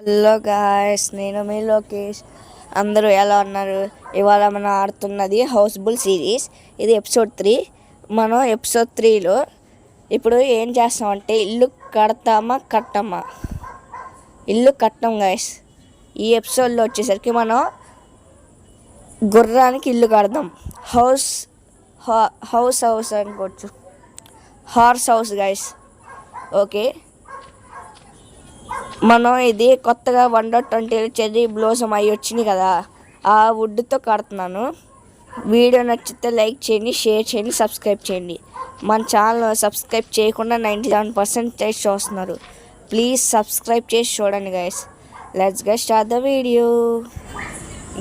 Hello guys, నేను మీ లోకేష్. అందరూ ఎలా ఉన్నారు? ఇవాళ మనం ఆడుతున్నది హౌస్ఫుల్ సిరీస్. ఇది ఎపిసోడ్ 3. మనం ఎపిసోడ్ 3లో ఇప్పుడు ఏం చేస్తామంటే ఇల్లు కట్టమా. ఇల్లు కట్టం గాయస్. ఈ ఎపిసోడ్లో వచ్చేసరికి మనం గుర్రానికి ఇల్లు కడదాం. హౌస్ అనుకోవచ్చు. Horse house guys. ఓకే, మనం ఇది కొత్తగా 1.20 చెర్రీ బ్లోసమ్ అవి వచ్చినాయి కదా, ఆ వుడ్తో కడుతున్నాను. వీడియో నచ్చితే లైక్ చేయండి, షేర్ చేయండి, సబ్స్క్రైబ్ చేయండి. మన ఛానల్ సబ్స్క్రైబ్ చేయకుండా 97% చూస్తున్నారు. ప్లీజ్ సబ్స్క్రైబ్ చేసి చూడండి guys. Let's get start the video.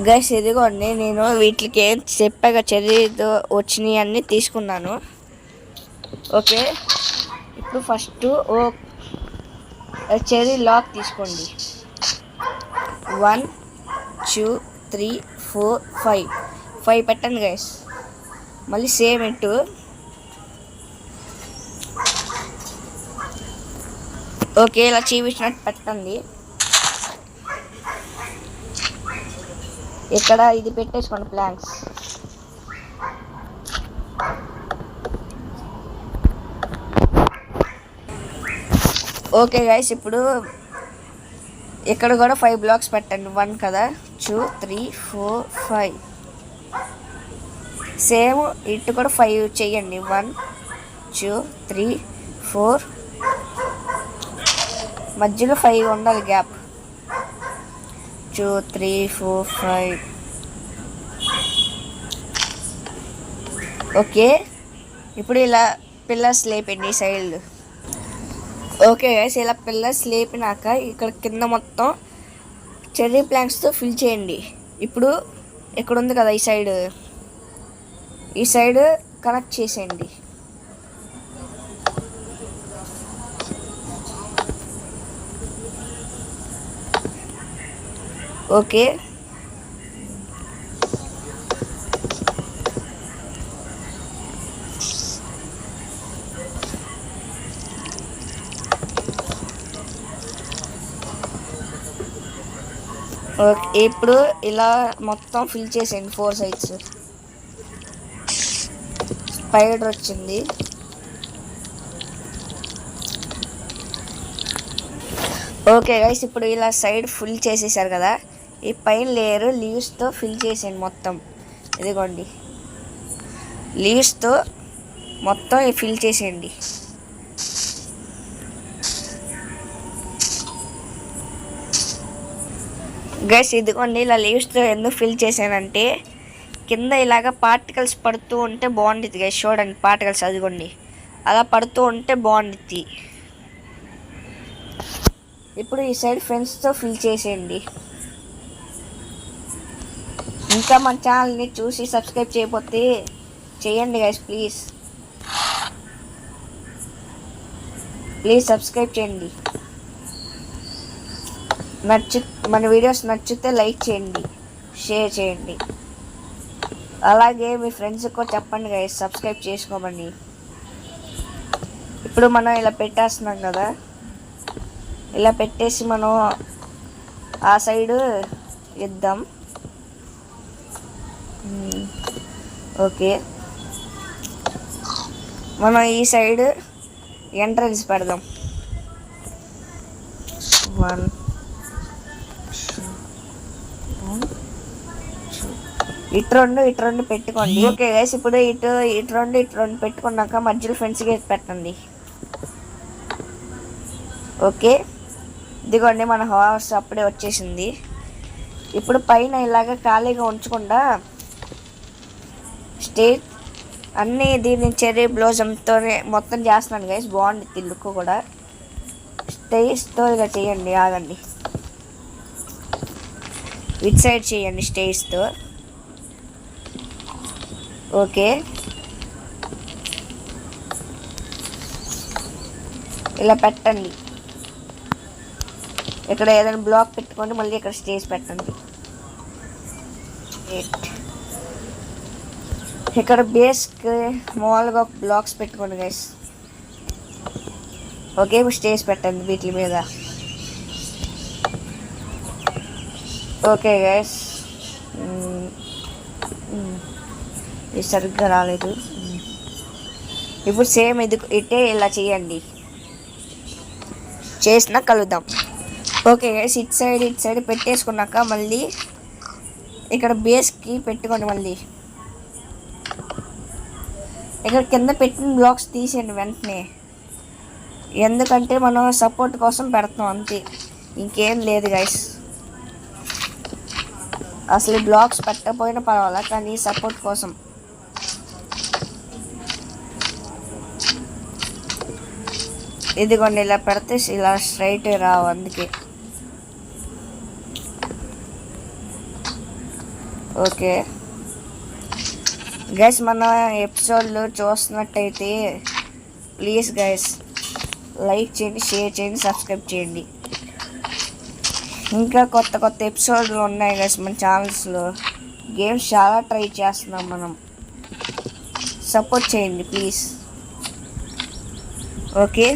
Guys ఇదిగోండి, నేను వీటికి ఏం చెప్పాక చెర్రీతో వచ్చినాయి అన్నీ తీసుకున్నాను. ఓకే, ఇప్పుడు ఫస్ట్ చెర్రీ లాక్ తీసుకోండి. 1 2 3 4 5 పెట్టండి గైస్. మళ్ళీ సేమ్ ఇటు. ఓకే, ఇలా చూపించినట్టు పెట్టండి. ఇక్కడ ఇది పెట్టేసుకోండి ప్లాంక్స్. ఓకే గైస్, ఇప్పుడు ఇక్కడ కూడా 5 బ్లాక్స్ పెట్టండి. 1 కదా, 2 3 4 5. సేమ్ ఇటు కూడా 5 చెయ్యండి. 1 2 3 4. మధ్యలో 5 ఉండాలి గ్యాప్. 2 3 4 5. ఓకే, ఇప్పుడు ఇలా పిల్లర్స్ లేపండి ఈ సైడ్. ఓకే గైస్, ఇలా పిల్లర్స్ లేపినాక ఇక్కడ కింద మొత్తం చెర్రీ ప్లాంక్స్తో ఫిల్ చేయండి. ఇప్పుడు ఇక్కడ ఉంది కదా, ఈ సైడ్ కనెక్ట్ చేసేయండి. ఓకే, ఇప్పుడు ఇలా మొత్తం ఫిల్ చేసేయండి 4 సైడ్స్. స్పైడర్ వచ్చింది. ఓకే గైస్, ఇప్పుడు ఇలా సైడ్ ఫిల్ చేసేసారు కదా, ఈ పైన లేయర్ లీవ్స్తో ఫిల్ చేసేయండి మొత్తం. ఇదిగోండి, లీవ్స్తో మొత్తం ఫిల్ చేసేయండి. గైస్ ఇదిగోండి, ఇలా లీవ్స్తో ఎందుకు ఫిల్ చేశానంటే కింద ఇలాగ పార్టికల్స్ పడుతూ ఉంటే బాగుంటుంది గైస్. చూడండి పార్టికల్స్, అదిగోండి అలా పడుతూ ఉంటే బాగుంటుంది. ఇప్పుడు ఈ సైడ్ ఫెన్స్తో ఫిల్ చేసేయండి. ఇంకా మన ఛానల్ని చూసి సబ్స్క్రైబ్ చేయకపోతే చేయండి గైస్. ప్లీజ్ సబ్స్క్రైబ్ చేయండి. మన వీడియోస్ నచ్చితే లైక్ చేయండి, షేర్ చేయండి. అలాగే మీ ఫ్రెండ్స్కి కూడా చెప్పండి గైస్, సబ్స్క్రైబ్ చేసుకోమని. ఇప్పుడు మనం ఇలా పెట్టేస్తున్నాం కదా, ఇలా పెట్టేసి మనం ఆ సైడు ఇద్దాం. ఓకే, మనం ఈ సైడ్ ఎంట్రన్స్ పెడదాం. 1 ఇటు రెండు పెట్టుకోండి. ఓకే గైస్, ఇప్పుడు ఇటు రెండు పెట్టుకున్నాక మధ్యలో ఫెన్స్ గేట్ పెట్టండి. ఓకే, ఇదిగోండి మన హౌస్ అప్పుడే వచ్చేసింది. ఇప్పుడు పైన ఇలాగ ఖాళీగా ఉంచకుండా స్టేట్ అన్నీ దీన్ని చెర్రీ బ్లోసమ్తోనే మొత్తం చేస్తున్నాను గైస్. బాగుంది లుక్ కూడా. స్టేజ్తో ఇలా చేయండి. ఆగండి, ఇటు సైడ్ చేయండి స్టేజ్తో. ఓకే, ఇలా పెట్టండి. ఇక్కడ ఏదైనా బ్లాక్ పెట్టుకోండి, మళ్ళీ ఇక్కడ స్టేజ్ పెట్టండి. ఇక్కడ బేస్కి మామూలుగా బ్లాక్స్ పెట్టుకోండి గైస్. ఓకే, ఇప్పుడు స్టేజ్ పెట్టండి వీటి మీద. ఓకే గైస్, ఇది సరిగ్గా రాలేదు. ఇప్పుడు సేమ్ ఇది ఇట్టే ఇలా చేయండి, చేసినా కలుద్దాం. ఓకే గైస్, ఇటు సైడ్ పెట్టేసుకున్నాక మళ్ళీ ఇక్కడ బేస్కి పెట్టుకోండి. మళ్ళీ ఇక్కడ కింద పెట్టిన బ్లాక్స్ తీసేయండి వెంటనే, ఎందుకంటే మనం సపోర్ట్ కోసం పెడతాం అంతే, ఇంకేం లేదు గైస్. అసలు బ్లాక్స్ పెట్టకపోయినా పర్వాలా, కానీ సపోర్ట్ కోసం. ఇదిగోండి, ఇలా పెడితే ఇలా స్ట్రైట్ రావు, అందుకే. ఓకే గైస్, మన ఎపిసోడ్లు చూస్తున్నట్టయితే ప్లీజ్ గైస్ లైక్ చేయండి, షేర్ చేయండి, సబ్స్క్రైబ్ చేయండి. ఇంకా కొత్త ఎపిసోడ్లు ఉన్నాయి గైస్ మన ఛానల్స్లో. గేమ్స్ చాలా ట్రై చేస్తున్నాం మనం, సపోర్ట్ చేయండి ప్లీజ్. ఓకే,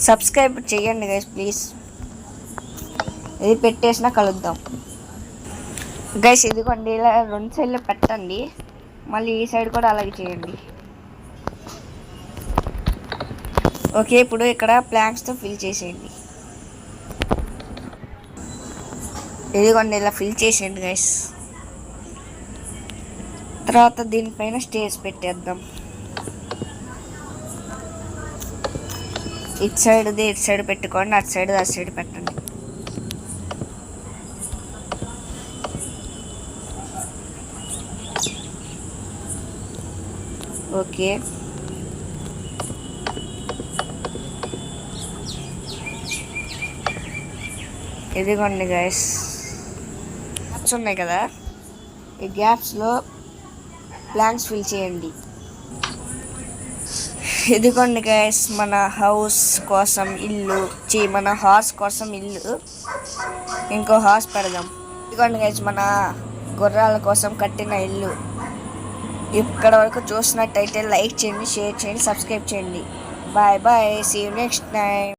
సబ్స్క్రైబ్ చేయండి గైస్ ప్లీజ్. ఇది పెట్టేసినా కలుద్దాం గైస్. ఇదిగోండి, ఇలా 2 సైడ్లు పెట్టండి, మళ్ళీ ఈ సైడ్ కూడా అలాగే చేయండి. ఓకే, ఇప్పుడు ఇక్కడ ప్లాంక్స్తో ఫిల్ చేసేయండి. ఇదిగోండి, ఇలా ఫిల్ చేసేయండి గైస్. తర్వాత దీనిపైన స్టేజ్ పెట్టేద్దాం. ఇటు సైడ్ పెట్టుకోండి, అటు సైడ్ పెట్టండి. ఓకే, ఇదిగోండి గైస్, గ్యాప్స్ ఉన్నాయి కదా, ఈ గ్యాప్స్లో ప్లాంక్స్ ఫిల్ చేయండి. ఇదిగోండి గైస్, మన హౌస్ కోసం ఇల్లు, మన హార్స్ కోసం ఇల్లు, ఇంకో హార్స్ పెడదాం. ఇదిగోండి గైస్, మన గుర్రాల కోసం కట్టిన ఇల్లు. ఇక్కడ వరకు చూసినట్టయితే లైక్ చేయండి, షేర్ చేయండి, సబ్స్క్రైబ్ చేయండి. Bye bye, see you next time.